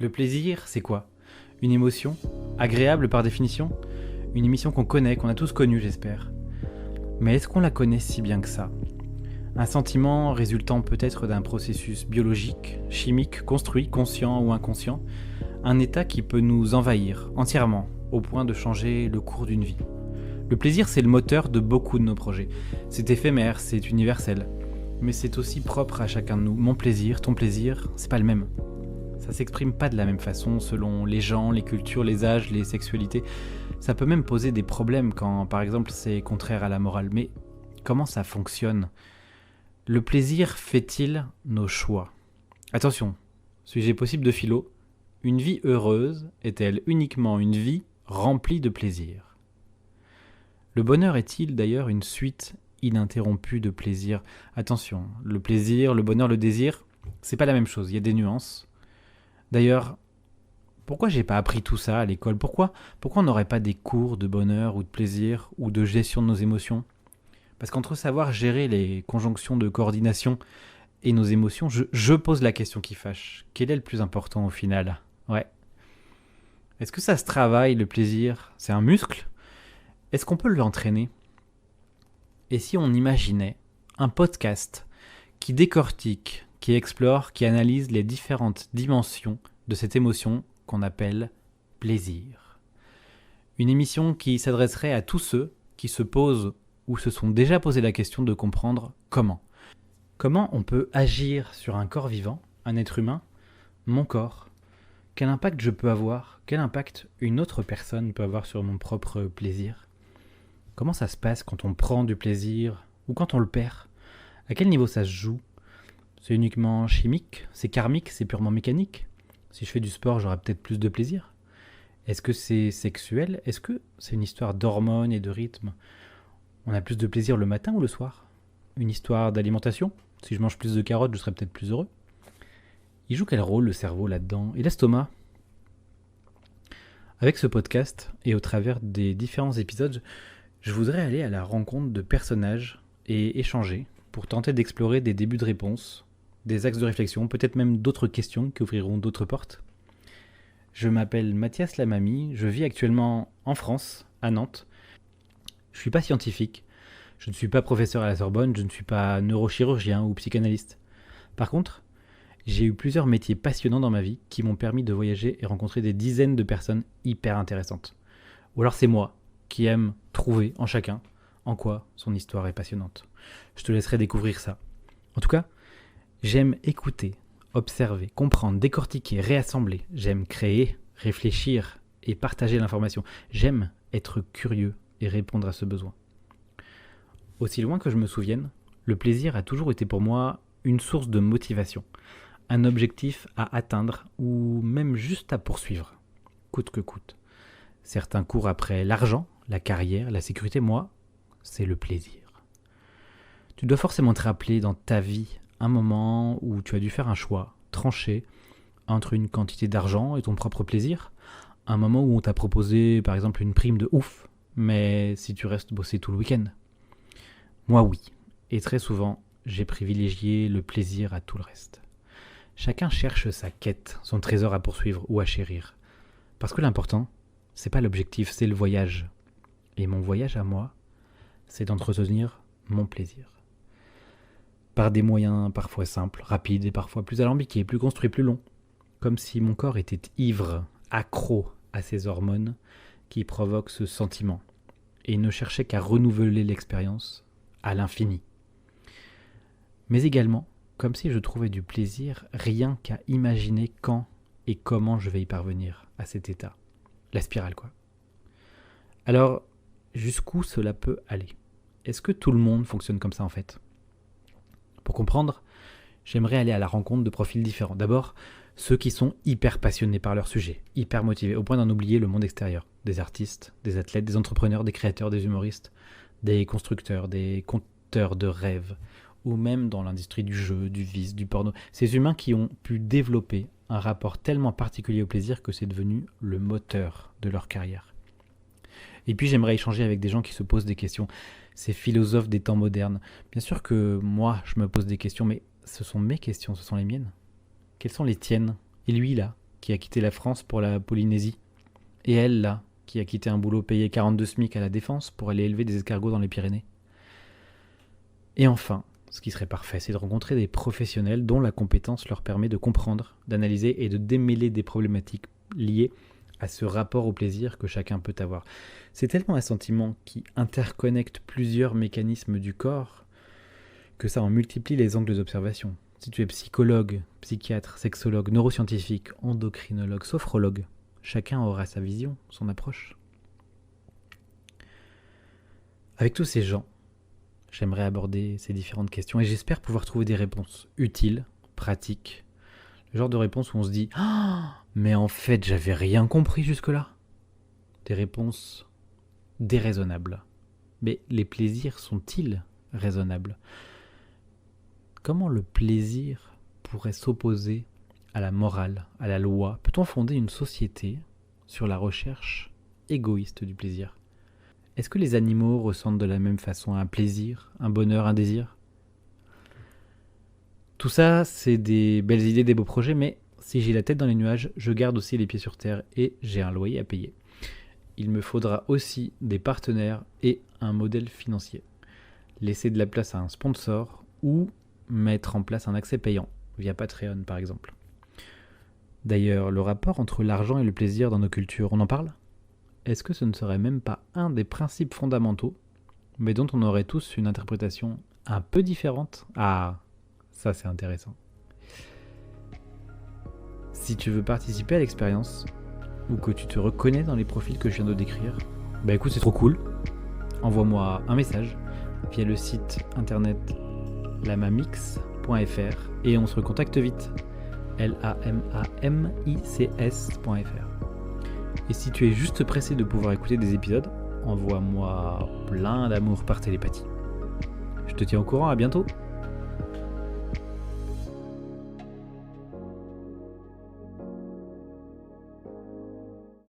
Le plaisir, c'est quoi? Une émotion? Agréable par définition? Une émission qu'on connaît, qu'on a tous connue, j'espère. Mais est-ce qu'on la connaît si bien que ça? Un sentiment résultant peut-être d'un processus biologique, chimique, construit, conscient ou inconscient. Un état qui peut nous envahir entièrement, au point de changer le cours d'une vie. Le plaisir, c'est le moteur de beaucoup de nos projets. C'est éphémère, c'est universel. Mais c'est aussi propre à chacun de nous. Mon plaisir, ton plaisir, c'est pas le même. Ça s'exprime pas de la même façon selon les gens, les cultures, les âges, les sexualités. Ça peut même poser des problèmes quand, par exemple, c'est contraire à la morale. Mais comment ça fonctionne? Le plaisir fait-il nos choix? Attention, sujet possible de philo. Une vie heureuse est-elle uniquement une vie remplie de plaisir? Le bonheur est-il d'ailleurs une suite ininterrompue de plaisir? Attention, le plaisir, le bonheur, le désir, c'est pas la même chose, il y a des nuances. D'ailleurs, pourquoi j'ai pas appris tout ça à l'école? Pourquoi on n'aurait pas des cours de bonheur ou de plaisir ou de gestion de nos émotions? Parce qu'entre savoir gérer les conjonctions de coordination et nos émotions, je pose la question qui fâche. Quel est le plus important au final? Ouais. Est-ce que ça se travaille, le plaisir? C'est un muscle? Est-ce qu'on peut l'entraîner? Et si on imaginait un podcast qui décortique, qui explore, qui analyse les différentes dimensions de cette émotion qu'on appelle plaisir? Une émission qui s'adresserait à tous ceux qui se posent ou se sont déjà posé la question de comprendre comment. Comment on peut agir sur un corps vivant, un être humain, mon corps? Quel impact je peux avoir? Quel impact une autre personne peut avoir sur mon propre plaisir? Comment ça se passe quand on prend du plaisir ou quand on le perd? À quel niveau ça se joue? C'est uniquement chimique? C'est karmique? C'est purement mécanique? Si je fais du sport, j'aurai peut-être plus de plaisir? Est-ce que c'est sexuel? Est-ce que c'est une histoire d'hormones et de rythme? On a plus de plaisir le matin ou le soir? Une histoire d'alimentation? Si je mange plus de carottes, je serai peut-être plus heureux. Il joue quel rôle le cerveau là-dedans? Et l'estomac? Avec ce podcast, et au travers des différents épisodes, je voudrais aller à la rencontre de personnages et échanger pour tenter d'explorer des débuts de réponses, des axes de réflexion, peut-être même d'autres questions qui ouvriront d'autres portes. Je m'appelle Mathias Lamamy, je vis actuellement en France, à Nantes. Je ne suis pas scientifique, je ne suis pas professeur à la Sorbonne, je ne suis pas neurochirurgien ou psychanalyste. Par contre, j'ai eu plusieurs métiers passionnants dans ma vie qui m'ont permis de voyager et rencontrer des dizaines de personnes hyper intéressantes. Ou alors c'est moi qui aime trouver en chacun en quoi son histoire est passionnante. Je te laisserai découvrir ça. En tout cas, j'aime écouter, observer, comprendre, décortiquer, réassembler. J'aime créer, réfléchir et partager l'information. J'aime être curieux et répondre à ce besoin. Aussi loin que je me souvienne, le plaisir a toujours été pour moi une source de motivation, un objectif à atteindre ou même juste à poursuivre, coûte que coûte. Certains courent après l'argent, la carrière, la sécurité, moi, c'est le plaisir. Tu dois forcément te rappeler dans ta vie un moment où tu as dû faire un choix tranché entre une quantité d'argent et ton propre plaisir, un moment où on t'a proposé par exemple une prime de ouf, mais si tu restes bosser tout le week-end. Moi oui, et très souvent, j'ai privilégié le plaisir à tout le reste. Chacun cherche sa quête, son trésor à poursuivre ou à chérir. Parce que l'important, c'est pas l'objectif, c'est le voyage. Et mon voyage à moi, c'est d'entretenir mon plaisir. Par des moyens parfois simples, rapides et parfois plus alambiqués, plus construits, plus longs. Comme si mon corps était ivre, accro à ces hormones qui provoquent ce sentiment. Et ne cherchait qu'à renouveler l'expérience à l'infini. Mais également, comme si je trouvais du plaisir rien qu'à imaginer quand et comment je vais y parvenir à cet état. La spirale, quoi. Alors, jusqu'où cela peut aller? Est-ce que tout le monde fonctionne comme ça en fait? Pour comprendre, j'aimerais aller à la rencontre de profils différents. D'abord, ceux qui sont hyper passionnés par leur sujet, hyper motivés, au point d'en oublier le monde extérieur. Des artistes, des athlètes, des entrepreneurs, des créateurs, des humoristes, des constructeurs, des conteurs de rêves, ou même dans l'industrie du jeu, du vice, du porno. Ces humains qui ont pu développer un rapport tellement particulier au plaisir que c'est devenu le moteur de leur carrière. Et puis j'aimerais échanger avec des gens qui se posent des questions, ces philosophes des temps modernes. Bien sûr que moi, je me pose des questions, mais ce sont mes questions, ce sont les miennes. Quelles sont les tiennes? Et lui là, qui a quitté la France pour la Polynésie. Et elle, là, qui a quitté un boulot payé 42 SMIC à la Défense pour aller élever des escargots dans les Pyrénées. Et enfin, ce qui serait parfait, c'est de rencontrer des professionnels dont la compétence leur permet de comprendre, d'analyser et de démêler des problématiques liées à ce rapport au plaisir que chacun peut avoir. C'est tellement un sentiment qui interconnecte plusieurs mécanismes du corps que ça en multiplie les angles d'observation. Si tu es psychologue, psychiatre, sexologue, neuroscientifique, endocrinologue, sophrologue, chacun aura sa vision, son approche. Avec tous ces gens, j'aimerais aborder ces différentes questions et j'espère pouvoir trouver des réponses utiles, pratiques. Le genre de réponse où on se dit « Ah, mais en fait, j'avais rien compris jusque-là ». Des réponses déraisonnables. Mais les plaisirs sont-ils raisonnables ? Comment le plaisir pourrait s'opposer à la morale, à la loi ? Peut-on fonder une société sur la recherche égoïste du plaisir ? Est-ce que les animaux ressentent de la même façon un plaisir, un bonheur, un désir ? Tout ça, c'est des belles idées, des beaux projets, mais si j'ai la tête dans les nuages, je garde aussi les pieds sur terre et j'ai un loyer à payer. Il me faudra aussi des partenaires et un modèle financier. Laisser de la place à un sponsor ou mettre en place un accès payant, via Patreon par exemple. D'ailleurs, le rapport entre l'argent et le plaisir dans nos cultures, on en parle ? Est-ce que ce ne serait même pas un des principes fondamentaux, mais dont on aurait tous une interprétation un peu différente ? Ah, ça c'est intéressant. Si tu veux participer à l'expérience, ou que tu te reconnais dans les profils que je viens de décrire, bah écoute, c'est trop cool. Envoie-moi un message via le site internet lamamix.fr et on se recontacte vite. lamamics.fr. Et si tu es juste pressé de pouvoir écouter des épisodes, envoie-moi plein d'amour par télépathie. Je te tiens au courant, à bientôt.